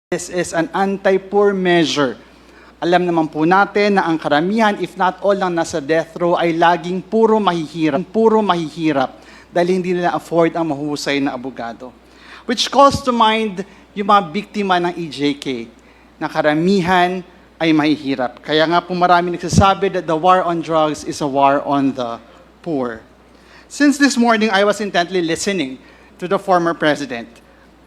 This is an anti-poor measure. Alam naman po natin na ang karamihan, if not all, ng nasa death row ay laging puro mahihirap dahil hindi nila afford ang mahusay na abogado. Which calls to mind yung mga biktima ng EJK na karamihan ay mahihirap. Kaya nga po marami nagsasabi that the war on drugs is a war on the poor. Since this morning, I was intently listening to the former president.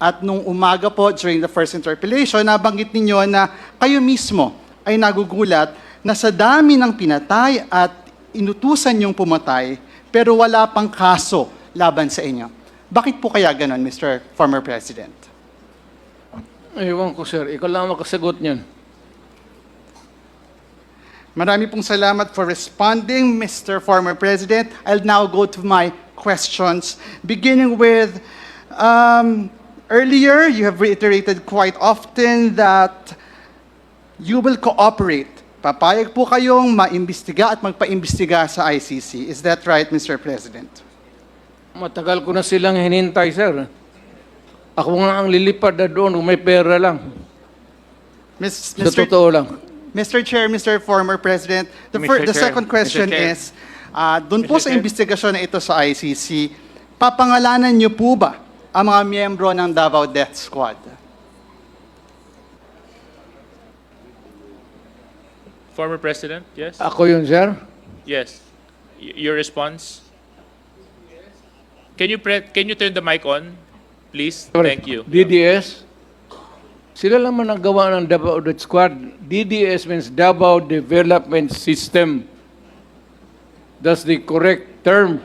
At nung umaga po, during the first interpellation, nabanggit ninyo na kayo mismo ay nagugulat na sa dami ng pinatay at inutusan yung pumatay, pero wala pang kaso laban sa inyo. Bakit po kaya ganon, Mr. Former President? Ewan ko, sir. Ikaw lang makasagot niyan. Marami pong salamat for responding, Mr. Former President. I'll now go to my questions, beginning with, earlier, you have reiterated quite often that you will cooperate. Papayag po kayong maimbestiga at magpaimbestiga sa ICC. Is that right, Mr. President? Matagal ko na silang hinintay, sir. Ako nga ang lilipad na doon kung may pera lang. Sa totoo lang. Mr. Chair, Mr. Former President, the second question is, doon po sa investigasyon na ito sa ICC, papangalanan niyo po ba ang mga miyembro ng Davao Death Squad? Former President, yes? Ako yun, sir. Yes. Your response? Can you turn the mic on, please? Thank you. DDS. Sila lang man nagawa ng Davao Death Squad. DDS means Davao Development System. That's the correct term.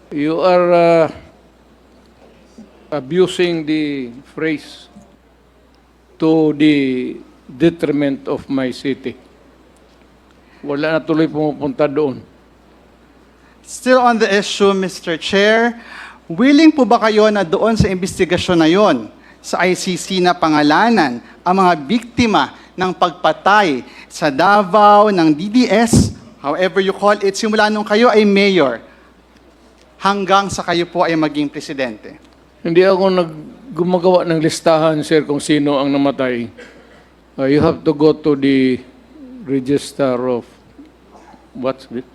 You are abusing the phrase to the detriment of my city. Wala na tuloy pumupunta doon. Still on the issue, Mr. Chair, willing po ba kayo na doon sa investigasyon na yon sa ICC na pangalanan ang mga biktima ng pagpatay sa Davao ng DDS, however you call it, simula nung kayo ay mayor hanggang sa kayo po ay maging presidente? Hindi ako gumagawa ng listahan, sir, kung sino ang namatay. You have to go to the register of, what's it?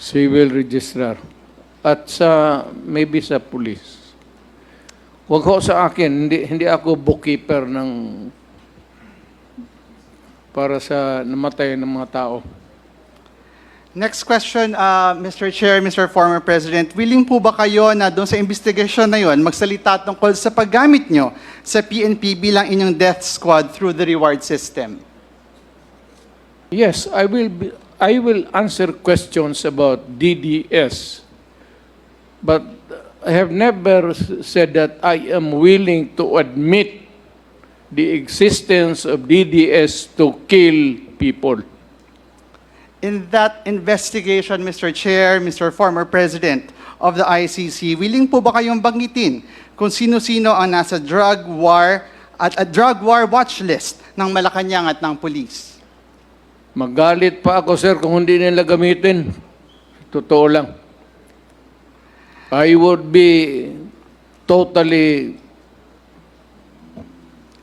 Civil registrar. At maybe sa police. Huwag ho sa akin, hindi ako bookkeeper para sa namatay ng mga tao. Next question, Mr. Chair, Mr. Former President, willing po ba kayo na doon sa investigasyon na yon magsalita tungkol sa paggamit nyo sa PNP bilang inyong death squad through the reward system? Yes, I will answer questions about DDS, but I have never said that I am willing to admit the existence of DDS to kill people. In that investigation, Mr. Chair, Mr. Former President of the ICC, willing po ba kayong banggitin kung sino-sino ang nasa drug war at a drug war watch list ng Malacanang at ng police? Magalit pa ako, sir, kung hindi nila gamitin. Totoo lang. I would be totally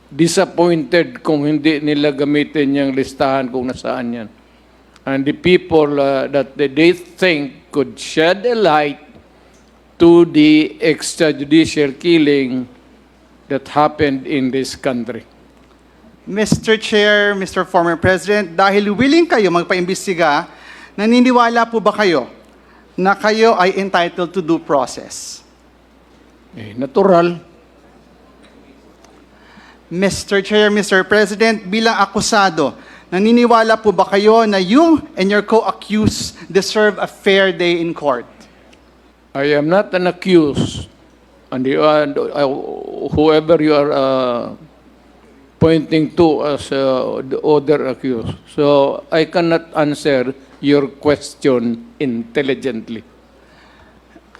disappointed kung hindi nila gamitin yung listahan kung nasaan yan. And the people that they think could shed a light to the extrajudicial killing that happened in this country. Mr. Chair, Mr. Former President, dahil willing kayo magpaimbestiga, naniniwala po ba kayo na kayo ay entitled to due process? Natural. Mr. Chair, Mr. President, bilang akusado, naniniwala po ba kayo na you and your co-accused deserve a fair day in court? I am not an accused, and whoever you are pointing to as the other accused. So I cannot answer your question intelligently.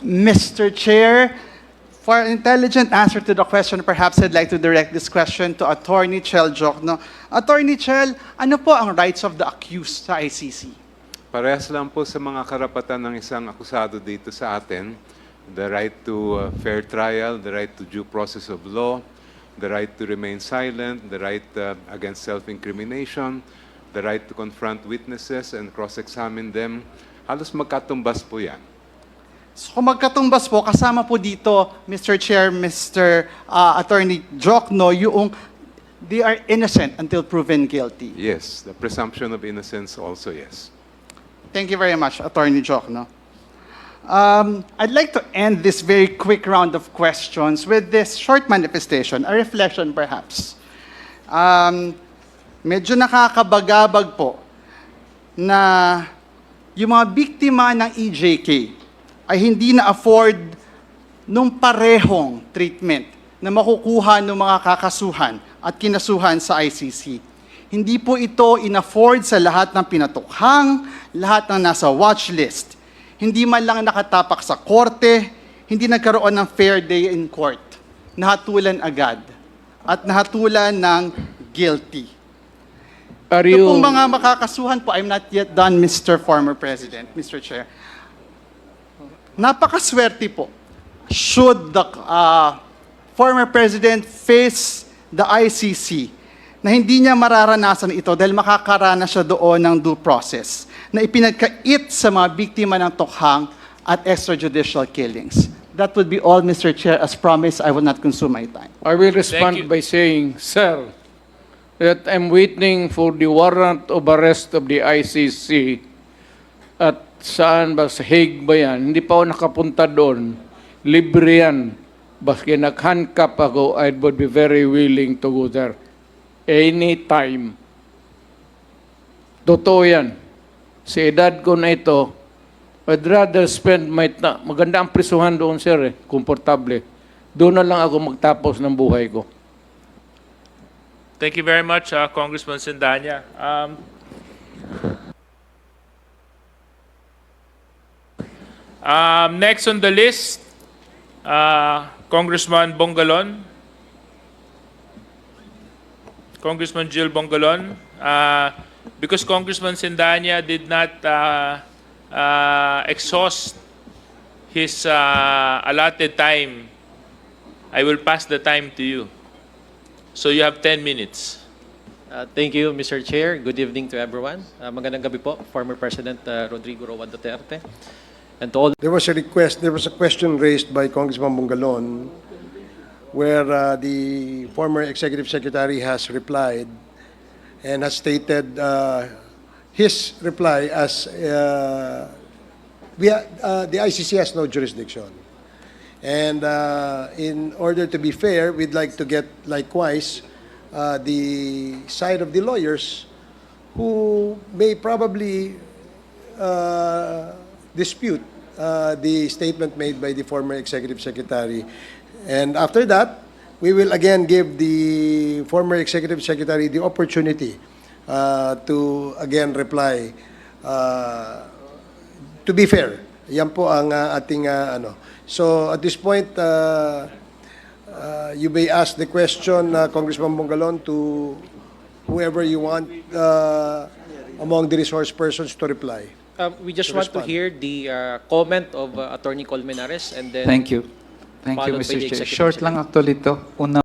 Mr. Chair, for an intelligent answer to the question, perhaps I'd like to direct this question to Attorney Chel Jokno. Attorney Chel, ano po ang rights of the accused sa ICC? Parehas lang po sa mga karapatan ng isang akusado dito sa atin. the right to fair trial, the right to due process of law, the right to remain silent, the right against self-incrimination, the right to confront witnesses and cross-examine them. Halos magkatumbas po yan. So kung magkatumbas po, kasama po dito, Mr. Chair, Mr. Attorney Jokno, yung they are innocent until proven guilty. Yes, the presumption of innocence also, yes. Thank you very much, Attorney Jokno. I'd like to end this very quick round of questions with this short manifestation, a reflection perhaps. Medyo nakakabagabag po na yung mga biktima ng EJK ay hindi na-afford nung parehong treatment na makukuha ng mga kakasuhan at kinasuhan sa ICC. Hindi po ito in-afford sa lahat ng pinatukhang, lahat ng nasa watch list. Hindi man lang nakatapak sa korte, hindi nagkaroon ng fair day in court. Nahatulan agad at nahatulan ng guilty. Are Ito you, pong mga makakasuhan po, I'm not yet done, Mr. Former President, Mr. Chair. Napakaswerte po. Should the former President face the ICC, na hindi niya mararanasan ito dahil makakaranas siya doon ng due process na ipinagkait sa mga biktima ng tukhang at extrajudicial killings. That would be all, Mr. Chair. As promised, I will not consume my time. I will respond Thank you. by saying, Sir, that I'm waiting for the warrant of arrest of the ICC at saan ba, sa Hague ba yan? Hindi pa ako nakapunta doon. Libre yan. Baski nag-handcuff ako, I would be very willing to go there. Anytime. Totoo yan. Sa edad ko na ito, I'd rather spend my time. Maganda ang prisuhan doon, sir, eh. Komportable. Doon na lang ako magtapos ng buhay ko. Thank you very much, Congressman Sindanya. Next on the list, Congressman Bongalon. Congressman Jill Bongalon. Because Congressman Sindanya did not exhaust his allotted time, I will pass the time to you. So you have 10 minutes. Thank you, Mr. Chair. Good evening to everyone. Magandang gabi po, former President Rodrigo Roa Duterte. And to all There was a question raised by Congressman Bungalon where the former Executive Secretary has replied and has stated his reply as the ICC has no jurisdiction. And in order to be fair, we'd like to get likewise the side of the lawyers who may probably dispute the statement made by the former Executive Secretary. And after that, we will again give the former Executive Secretary the opportunity to again reply. To be fair, yan po ang ating ano. So at this point, you may ask the question, Congressman Bongalon, to whoever you want among the resource persons to reply. we just To want to respond. hear the comment of Attorney Colmenares and then Thank you. Thank you, followed by Mr. the Chair. Executive Short lang actually to. Una,